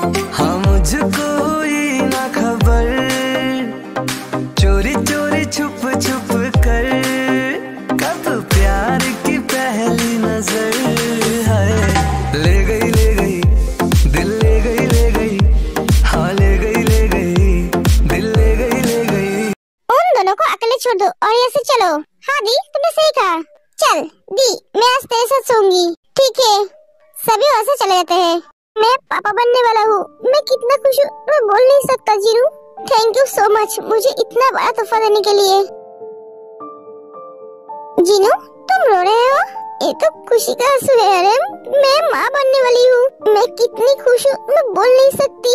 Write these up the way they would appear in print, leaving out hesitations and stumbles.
हाँ मुझको ही ना खबर, चोरी चोरी छुप छुप कर, कब प्यार की पहली नजर है। ले गई दिल, ले गई हाँ ले गई दिल, ले गई। उन दोनों को अकेले छोड़ दो और ऐसे चलो। हाँ दी, तुमने सही कहा। चल दी, मैं आज तेरे साथ सोऊंगी। ठीक है। सभी वैसे चले जाते हैं। मैं पापा बनने वाला हूँ। मैं कितना खुश हूँ, मैं बोल नहीं सकता। Giroud, thank you so much मुझे इतना बड़ा तोहफा देने के लिए। जीनू, तुम रो रहे हो? ये तो खुशी का आंसू है यार। मैं माँ बनने वाली हूँ। मैं कितनी खुश हूँ, मैं बोल नहीं सकती।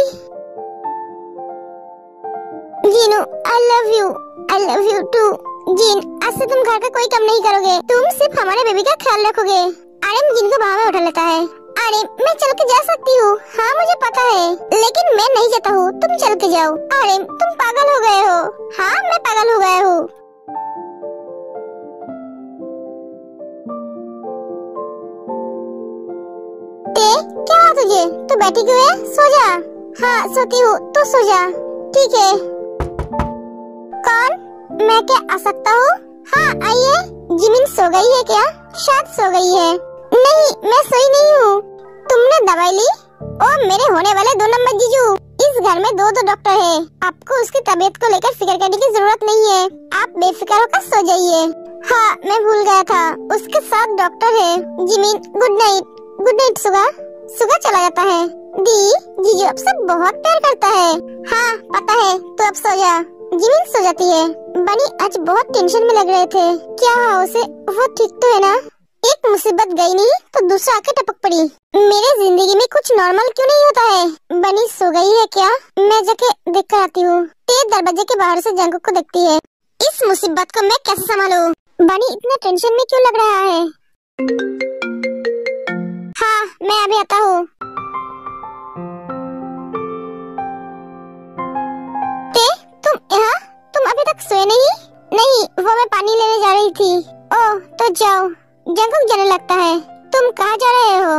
Jeenu, I love you too. Jeen, आज से तुम घर का कोई काम नहीं करोगे। तुम सिर्फ हमारे बेबी का ख्याल रखोगे। आर्यन जीन को बाहों में उठा लेता है। अरे मैं चल के जा सकती हूँ। हाँ मुझे पता है, लेकिन मैं नहीं जाता हूँ। तुम चल के जाओ। अरे तुम पागल हो गए हो। हाँ मैं पागल हो गया हूँ। क्या हुआ तुझे? तू बैठी क्यों है? सो जा। हाँ सोती हूँ, तू सो जा। ठीक है। कौन? मैं क्या आ सकता हूँ? हाँ आइए। जिमिन सो गई है क्या? शायद सो गई है। नहीं, मैं सोई नहीं हूँ। तुमने दवाई ली? ओ मेरे होने वाले 2 नंबर जीजू, इस घर में 2 डॉक्टर है। आपको उसकी तबीयत को लेकर फिक्र करने की जरूरत नहीं है। आप बेफिक्र होकर सो जाइए। हाँ मैं भूल गया था, उसके साथ डॉक्टर है। Jimin good night. Good night Suga. Suga चला जाता है। दी, जीजू आपसे बहुत प्यार करता है। हाँ पता है, तो अब सो जा। जिमिन सो जाती है। बनी आज बहुत टेंशन में लग रहे थे। क्या हुआ उसे? वो ठीक तो है ना? एक मुसीबत गई नहीं तो दूसरा आके टपक पड़ी। मेरे जिंदगी में कुछ नॉर्मल क्यों नहीं होता है? बनी सो गई है क्या? मैं जाके देख कर आती हूँ। ते दरवाजे के बाहर से जंगकुक को देखती है। इस मुसीबत को मैं कैसे संभालूं? बनी इतना टेंशन में क्यों लग रहा है? हाँ मैं अभी आता हूँ। तुम यहाँ? तुम अभी तक सोए नहीं? नहीं, वो मैं पानी लेने जा रही थी। ओह तो जाओ। जंगकुक जाने लगता है। तुम कहाँ जा रहे हो?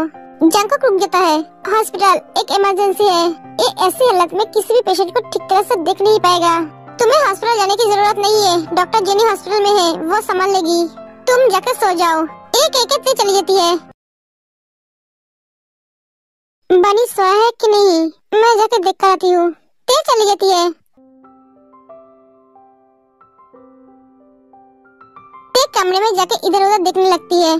जंगकुक रुक जाता है। हॉस्पिटल, एक इमरजेंसी है। ये ऐसी हालत में किसी भी पेशेंट को ठीक तरह से देख नहीं पाएगा। तुम्हें हॉस्पिटल जाने की जरूरत नहीं है। डॉक्टर जेनी हॉस्पिटल में है, वो संभाल लेगी। तुम जाकर सो जाओ। एक चली जाती है। बनी सोया है कि नहीं? मैं जाकर देख कर आती हूँ। ते चली जाती है। कमरे में जाके इधर उधर देखने लगती है।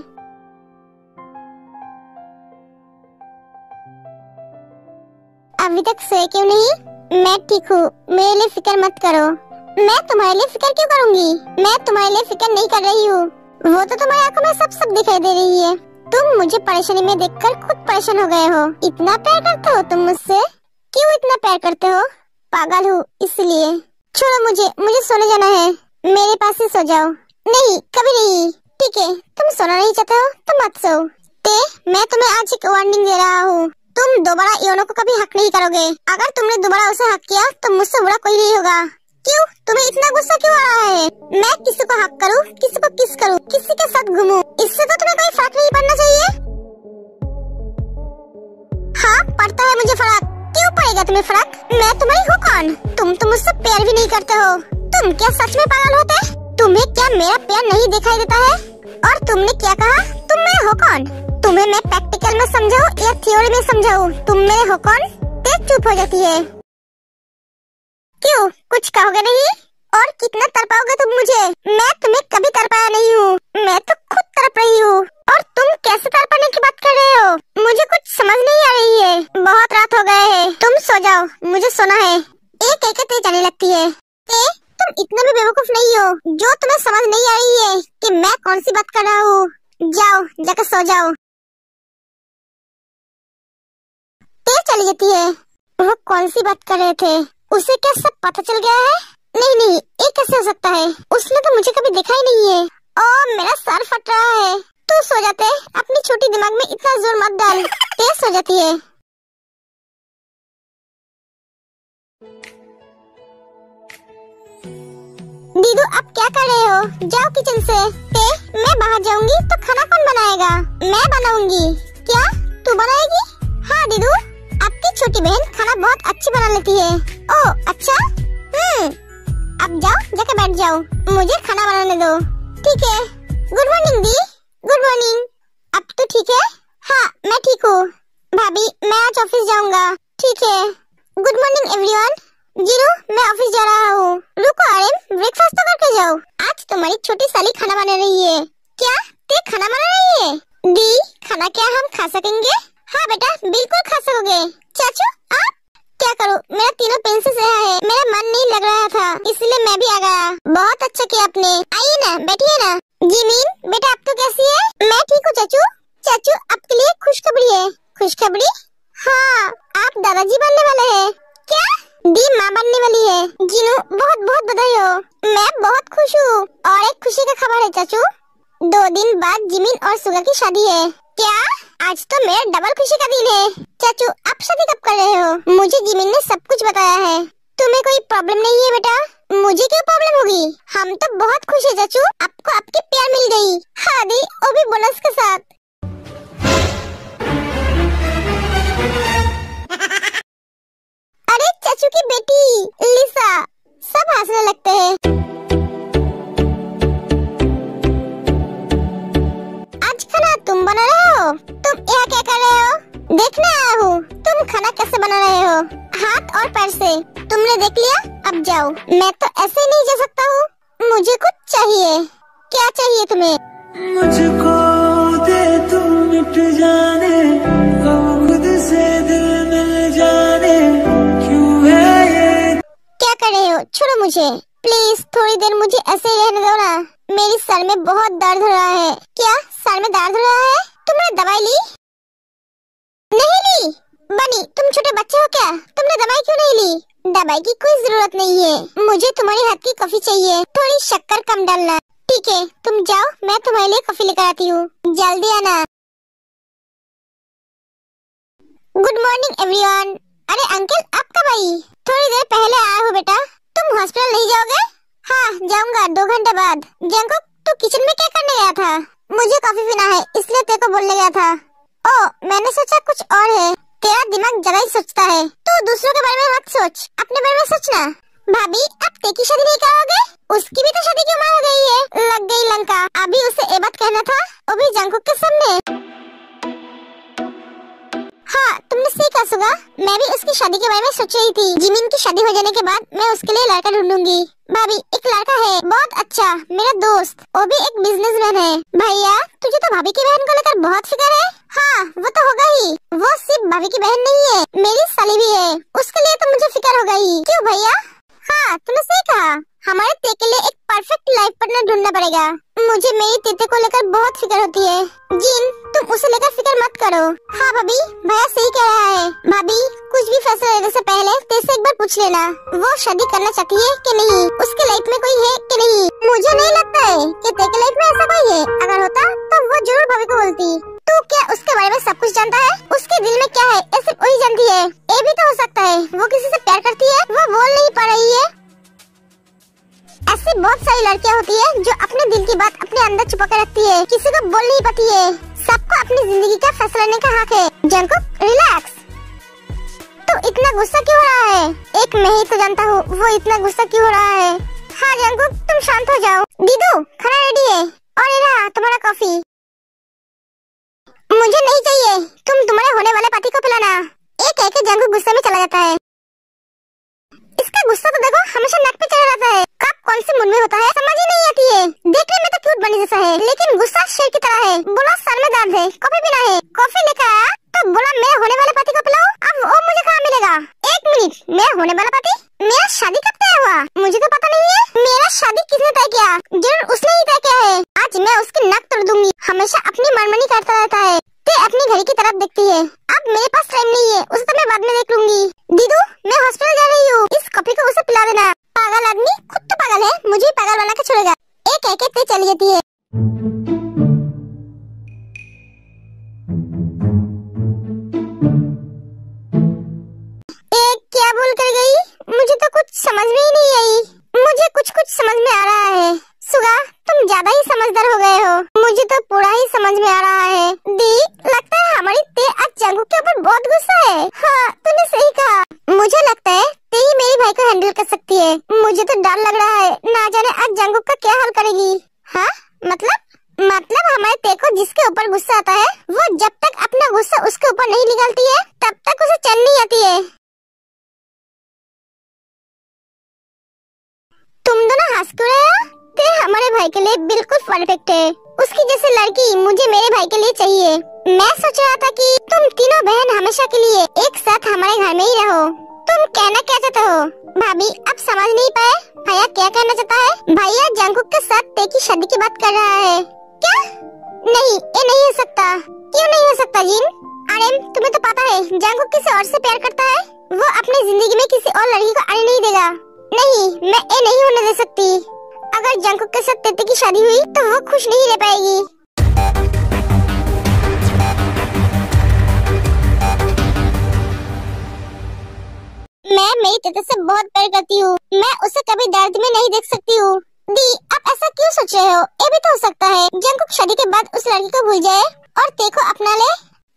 अभी तक सोए क्यों नहीं? मैं ठीक हूँ, मेरे लिए फिक्र मत करो। मैं तुम्हारे लिए फिक्र क्यों करूँगी? मैं तुम्हारे लिए फिक्र नहीं कर रही हूँ। वो तो तुम्हारी आंखों में सब दिखाई दे रही है। तुम मुझे परेशानी में देखकर खुद परेशान हो गए हो। इतना प्यार करते हो तुम मुझसे? क्यों इतना प्यार करते हो? पागल हूँ इसलिए। छोड़ो मुझे सोने जाना है। मेरे पास ही सो जाओ। नहीं कभी नहीं। ठीक है, तुम सोना नहीं चाहते हो तो मत सो। मैं तुम्हें आज एक वार्निंग दे रहा हूँ। तुम दोबारा योनो को कभी हक नहीं करोगे। अगर तुमने दोबारा उसे हक किया तो मुझसे बुरा कोई नहीं होगा। क्यों? तुम्हें इतना गुस्सा क्यों आ रहा है? मैं किसी को हक करूँ, किसी को किस करूँ, किसी के साथ घूमूं, इससे तो तुम्हें कोई फर्क नहीं पड़ना चाहिए। हाँ पड़ता है मुझे फर्क। क्यों पड़ेगा तुम्हें फर्क? मैं तुम्हारी हूँ कौन? तुम तो मुझसे प्यार भी नहीं करते हो। तुम क्या सच में पागल होते? तुम्हें क्या मेरा प्यार नहीं दिखाई देता है? और तुमने क्या कहा? तुम मेरे हो कौन? तुम्हें मैं प्रैक्टिकल में समझाऊं या थ्योरी में समझाऊं? तुम मेरे हो कौन? ते चुप हो जाती है। क्यों, कुछ कहोगे नहीं? और कितना तड़पाओगे तुम मुझे? मैं तुम्हें कभी तड़पाया नहीं हूँ। मैं तो खुद तड़प रही हूँ। और तुम कैसे तड़पाने की बात कर रहे हो? मुझे कुछ समझ नहीं आ रही है। बहुत रात हो गए है, तुम सो जाओ, मुझे सोना है। एक जाने लगती है। तुम इतना भी बेवकूफ नहीं हो जो तुम्हें समझ नहीं आ रही है कि मैं कौन सी बात कर रहा हूँ। जाओ जाकर सो जाओ। ते चली जाती है। वो कौन सी बात कर रहे थे? उसे क्या सब पता चल गया है? नहीं, ये कैसे हो सकता है? उसने तो मुझे कभी देखा ही नहीं है। ओ मेरा सर फट रहा है। तू सो जाते, अपनी छोटी दिमाग में इतना जोर मत डाल। ते सो जाती है। दीदू आप क्या कर रहे हो? जाओ किचन से। मैं बाहर जाऊंगी तो खाना कौन बनाएगा? मैं बनाऊंगी। क्या तू बनाएगी? हाँ दीदू, आपकी छोटी बहन खाना बहुत अच्छी बना लेती है। ओह अच्छा। अब जाओ जाके बैठ जाओ, मुझे खाना बनाने दो। ठीक है। गुड मॉर्निंग दी। Good morning. अब तो ठीक है? हाँ मैं ठीक हूँ। भाभी मैं आज ऑफिस जाऊंगा। ठीक है। Good morning everyone. जीरू मैं ऑफिस जा रहा हूँ। रुको आर्यन, ब्रेकफास्ट तो करके जाओ। आज तुम्हारी छोटी साली खाना बना रही है। क्या ते खाना बना रही है? दी खाना क्या हम खा सकेंगे? हाँ बेटा बिल्कुल खा सकोगे। चाचू आप? क्या करूँ, मेरा तीनों पेन से सहा है, मेरा मन नहीं लग रहा था इसलिए मैं भी आ गया। बहुत अच्छा किया आपने। आइए ना बैठिए ना। जिमीन बेटा आप तो कैसी है? मैं ठीक हूँ चाचू। चाचू आपके लिए खुशखबरी है। खुशखबरी? हाँ आप दादाजी बनने वाले हैं। क्या? दी माँ बनने वाली है। जिनू बहुत बहुत बधाई हो। मैं बहुत खुश हूँ। और एक खुशी का खबर है चाचू, 2 दिन बाद जिमिन और सुगा की शादी है। क्या? आज तो मेरा डबल खुशी का दिन है। चाचू आप शादी कब कर रहे हो? मुझे जिमिन ने सब कुछ बताया है। तुम्हें कोई प्रॉब्लम नहीं है बेटा? मुझे क्यों प्रॉब्लम होगी? हम तो बहुत खुश है चाचू, आपको आपकी प्यार मिल गई। हाँ दी, वो भी बोनस के साथ। अरे चाचू की बेटी लिसा, सब हंसने लगते हैं। आज खाना तुम बना रहे हो? तुम यहाँ क्या कर रहे हो? देखने आया हूँ तुम खाना कैसे बना रहे हो, हाथ और पैर से। तुमने देख लिया, अब जाओ। मैं तो ऐसे ही नहीं जा सकता हूँ, मुझे कुछ चाहिए। क्या चाहिए तुम्हें? मुझको दे तू मिट जाने, अब खुद से दिल मिल जाने, क्यों है ये? क्या कर रहे हो? छोड़ो मुझे प्लीज, थोड़ी देर मुझे ऐसे ही रहने दो ना। मेरी सर में बहुत दर्द हो रहा है। क्या सर में दर्द हो रहा है? तुमने दवाई ली? नहीं ली। बनी तुम छोटे बच्चे हो क्या? तुमने दवाई क्यों नहीं ली? दवाई की कोई जरूरत नहीं है, मुझे तुम्हारी हाथ की कॉफी चाहिए, थोड़ी शक्कर कम डालना। ठीक है तुम जाओ, मैं तुम्हारे लिए कॉफी लेकर आती हूँ, जल्दी आना। Good morning everyone. अरे अंकल आप कब आई? थोड़ी देर पहले आया हूँ बेटा। तुम हॉस्पिटल नहीं जाओगे? हाँ जाऊंगा 2 घंटे बाद। जंकुक तू किचन में क्या करने गया था? मुझे कॉफी पीना है इसलिए तेरे को बोलने गया था। ओ मैंने सोचा कुछ और है। तेरा दिमाग जगह ही सोचता है। तू दूसरों के बारे में मत सोच, अपने बारे में सोचना। भाभी आप ते की शादी नहीं कराओगे? उसकी भी तो शादी की उम्र हो गई है। लग गई लंका। अभी उसे ये बात कहना था, वो भी जंकुक के सामने। हाँ तुमने सही कहा सुगा, मैं भी उसकी शादी के बारे में सोच रही थी। जिमिन की शादी हो जाने के बाद मैं उसके लिए लड़का ढूंढूंगी। भाभी एक लड़का है बहुत अच्छा, मेरा दोस्त, वो भी एक बिजनेसमैन है। भैया तुझे तो भाभी की बहन को लेकर बहुत फिक्र है। हाँ वो तो होगा ही, वो सिर्फ भाभी की बहन नहीं है, मेरी साली भी है, उसके लिए तो मुझे फिक्र होगा ही। क्यों भैया? हाँ तुमने सही कहा, हमारे ते के लिए एक परफेक्ट लाइफ पार्टनर ढूंढना पड़ेगा। मुझे मेरी तेते को लेकर बहुत फिक्र होती है। जिन तुम उसे लेकर फिक्र मत करो। हाँ भाभी भैया सही कह रहा है। भाभी कुछ भी फैसला लेने से पहले तेरे एक बार पूछ लेना, वो शादी करना चाहती है कि नहीं, उसके लाइफ में कोई है कि नहीं। मुझे नहीं लगता है कि तेरे के लाइफ में ऐसा कोई है, अगर होता तो वो जरूर भाभी को बोलती। तू क्या उसके बारे में सब कुछ जानता है? उसके दिल में क्या है ये सिर्फ वही जानती है। ये भी तो हो सकता है वो किसी से प्यार करती है, वो बोल नहीं पा रही है। ऐसी बहुत सारी लड़कियां होती है जो अपने दिल की बात अपने अंदर छुपा कर रखती है, किसी को बोल नहीं पाती है। सबको अपनी जिंदगी का फैसला लेने का हक है। Jungkook relax. तो इतना गुस्सा क्यों हो रहा है? एक मैं ही तो जानता हूँ वो इतना गुस्सा क्यों हो रहा है। हाँ जंकुक तुम शांत हो जाओ। दीदू खाना रेडी है, और ये रहा तुम्हारा कॉफी। मुझे नहीं चाहिए, तुम तुम्हारे होने वाले पति को पिलाना। एक कह के जंकुक गुस्से में चला जाता है। इसका गुस्सा तो देखो हमेशा नाक पे चढ़ा रहता है, कब कौन से मूड में होता है समझ ही नहीं आती है। देखने में तो क्यूट बनी जैसा है, लेकिन गुस्सा शेर की तरह है। बोला सर में दर्द है, कॉफी पीना है, कॉफी लेकर आया तो बोला मेरे होने वाले पति को पिलाओ। अब वो मुझे कहाँ मिलेगा? एक मिनट, मेरा होने वाला पति? मेरा शादी कब तय हुआ? मुझे तो पता नहीं है। मेरा शादी किसने तय किया? जरूर उसने ही तय किया है। आज मैं उसकी नाक तोड़ दूंगी, हमेशा अपनी मनमानी करता रहता है। ते अपनी घर की तरफ देखती है। अब मेरे पास टाइम नहीं है, उसे तो मैं बाद में देख लूंगी। दीदू मैं हॉस्पिटल जा रही हूँ, इस कॉफी को उसे पिला देना। पागल आदमी, खुद तो पागल है, मुझे ही पागल बना के छोड़ेगा। एक कह के ते चली जाती है। एक क्या भूल कर गई? मुझे तो कुछ समझ में ही नहीं आई। मुझे कुछ कुछ समझ में आ रहा है। सुगा तुम ज्यादा ही समझदार हो गए हो, मुझे तो पूरा ही समझ में आ रहा है। दी लगता है हमारी ते आज जंकुक के ऊपर बहुत गुस्सा है। हाँ तूने जाती है। तुम दोनों हंस क्यों रहे हो? ते हमारे भाई के लिए बिल्कुल परफेक्ट है। उसकी जैसी लड़की मुझे मेरे भाई के लिए चाहिए। मैं सोच रहा था कि तुम तीनों बहन हमेशा के लिए एक साथ हमारे घर में ही रहो। तुम कहना क्या चाहते हो? भाभी अब समझ नहीं पाए भैया क्या कहना चाहता है। भैया जंगकुक के साथ ते की शादी की बात कर रहा है। क्या? नहीं, ये नहीं हो सकता। क्यों नहीं हो सकता जिन? अरे तुम्हें तो पता है जंगकुक किसी और से प्यार करता है। वो अपनी जिंदगी में किसी और लड़की को आने नहीं देगा। नहीं, मैं ये नहीं होने दे सकती। अगर जंगकुक के साथ तेते की शादी हुई तो वो खुश नहीं रह पाएगी। मैं मेरी तेते से बहुत प्यार करती हूँ। मैं उसे कभी दर्द में नहीं देख सकती हूँ। दी, आप ऐसा क्यों सोच रहे हो? ये भी तो हो सकता है जंगकुक शादी के बाद उस लड़की को भूल जाए और ते को अपना ले।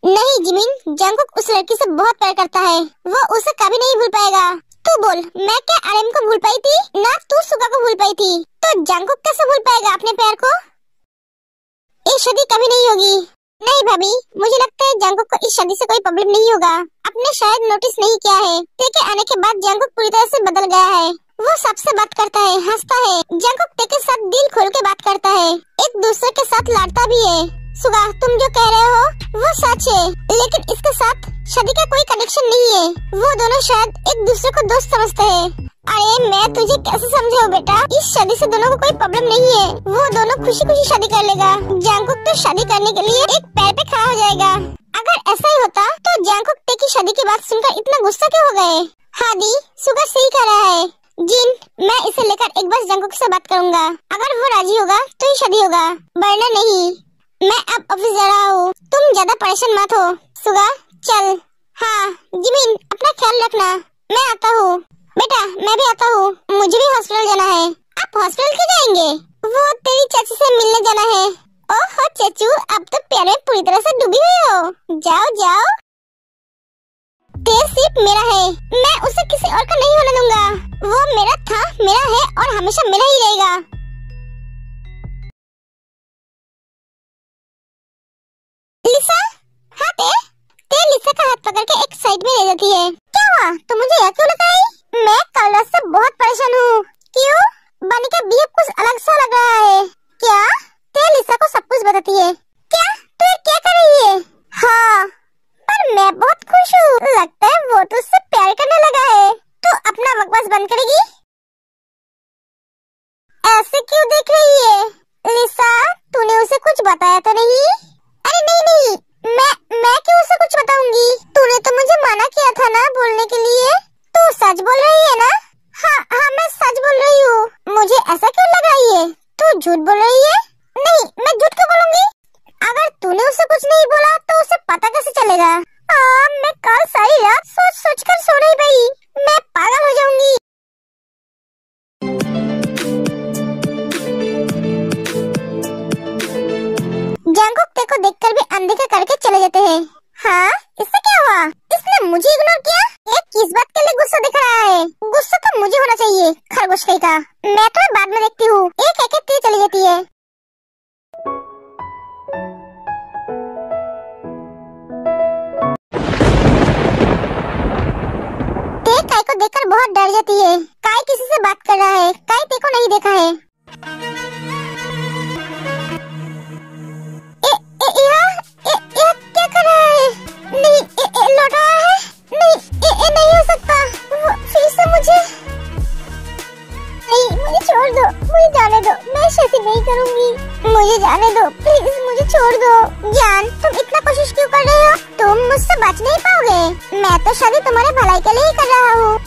नहीं जिमिन, जंगकुक उस लड़की से बहुत प्यार करता है। वो उसे कभी नहीं भूल पाएगा। तू बोल, मैं क्या आर्यन को भूल पाई थी? ना तू सुगा को भूल पाई थी। तो जंगकुक कैसे भूल पाएगा अपने प्यार को? ये शादी कभी नहीं होगी। नहीं भाभी, मुझे लगता है जंगकुक को इस शादी से कोई प्रॉब्लम नहीं होगा। आपने शायद नोटिस नहीं किया है, ते के आने के बाद जंगकुक पूरी तरह से बदल गया है। वो सबसे बात करता है, हंसता है। जंगकुक ते के साथ दिल खोल के बात करता है, एक दूसरे के साथ लड़ता भी है। सुगा, तुम जो कह रहे हो वो सच है, लेकिन इसके साथ शादी का कोई कनेक्शन नहीं है। वो दोनों शायद एक दूसरे को दोस्त समझते हैं। अरे मैं तुझे कैसे समझाऊं बेटा? इस शादी से दोनों को कोई प्रॉब्लम नहीं है। वो दोनों खुशी खुशी शादी कर लेगा। जंगकुक तो शादी करने के लिए एक पैर पे खड़ा हो जाएगा। अगर ऐसा ही होता तो जंगकुक ते की शादी की बात सुनकर इतना गुस्सा क्यों हो गए? हाँ दी, सुगा सही कह रहा है। जिन, मैं इसे लेकर एक बार जंगकुक से बात करूंगा। अगर वो राजी होगा तो ही शादी होगा, वरना नहीं। मैं अब ऑफिस जा रहा हूँ, तुम ज्यादा परेशान मत हो। सुगा चल। हाँ जिमिन, अपना ख्याल रखना। मैं आता हूँ। बेटा मैं भी आता हूँ, मुझे भी हॉस्पिटल जाना है। आप हॉस्पिटल क्यों जाएंगे? वो तेरी चाची से मिलने जाना है। ओह चाचू, अब तो प्यार में पूरी तरह से डूबी हुई हो। जाओ जाओ। ते सिर्फ मेरा है, मैं उसे किसी और का नहीं होने दूंगा। वो मेरा था, मेरा है और हमेशा मेरा ही रहेगा। लिसा, हाँ ते लिसा का हाथ पकड़ के एक साइड में ले जाती है। क्या हुआ? तो मुझे यह क्यों लगाई? मैं कल रात से बहुत परेशान हूँ। क्यों? बनी का बिहेव कुछ अलग सा लग रहा है। क्या? ते लिसा को सब कुछ बताती है। क्या? तू क्या कर रही है? हाँ, पर मैं बहुत खुश हूँ। लगता है वो तो उससे प्यार करने लगा है। तो अपना बकवास बंद करेगी? ऐसे क्यों देख रही है? लिसा, तूने उसे कुछ बताया तो नहीं? अरे नहीं, मैं क्यों उसे कुछ बताऊंगी? तूने तो मुझे मना किया था ना बोलने के लिए। तू सच बोल रही है ना? हाँ मैं सच बोल रही हूँ। मुझे ऐसा क्यों लग रही है? तू झूठ बोल रही है? नहीं, मैं झूठ क्यों बोलूंगी? अगर तूने उसे कुछ नहीं बोला तो उसे पता कैसे चलेगा? मैं कल सारी रात सोच कर सो नहीं पाई। मैं पागल हो जाऊंगी। जंगकुक ते को देखकर भी अनदेखा करके चले जाते हैं। हाँ, इससे क्या हुआ? इसने मुझे इग्नोर किया। ये किस बात के लिए गुस्सा दिख रहा है? गुस्सा तो मुझे होना चाहिए, खरगोश कहीं का। मैं तो बाद में देखती हूँ। एक एक ते चली जाती है। ते काय को देखकर बहुत डर जाती है। काय किसी से बात कर रहा है। काय ते को नहीं देखा है। क्या कर रहा है? नहीं, लौट रहा है। नहीं हो सकता। फिर से मुझे नहीं, मुझे छोड़ दो, मुझे जाने दो। मैं शादी नहीं करूंगी। मुझे जाने दो प्लीज, मुझे छोड़ दो। जान, तुम इतना कोशिश क्यों कर रहे हो? तुम मुझसे बच नहीं पाओगे। मैं तो शादी तुम्हारे भलाई के लिए ही कर रहा हूँ।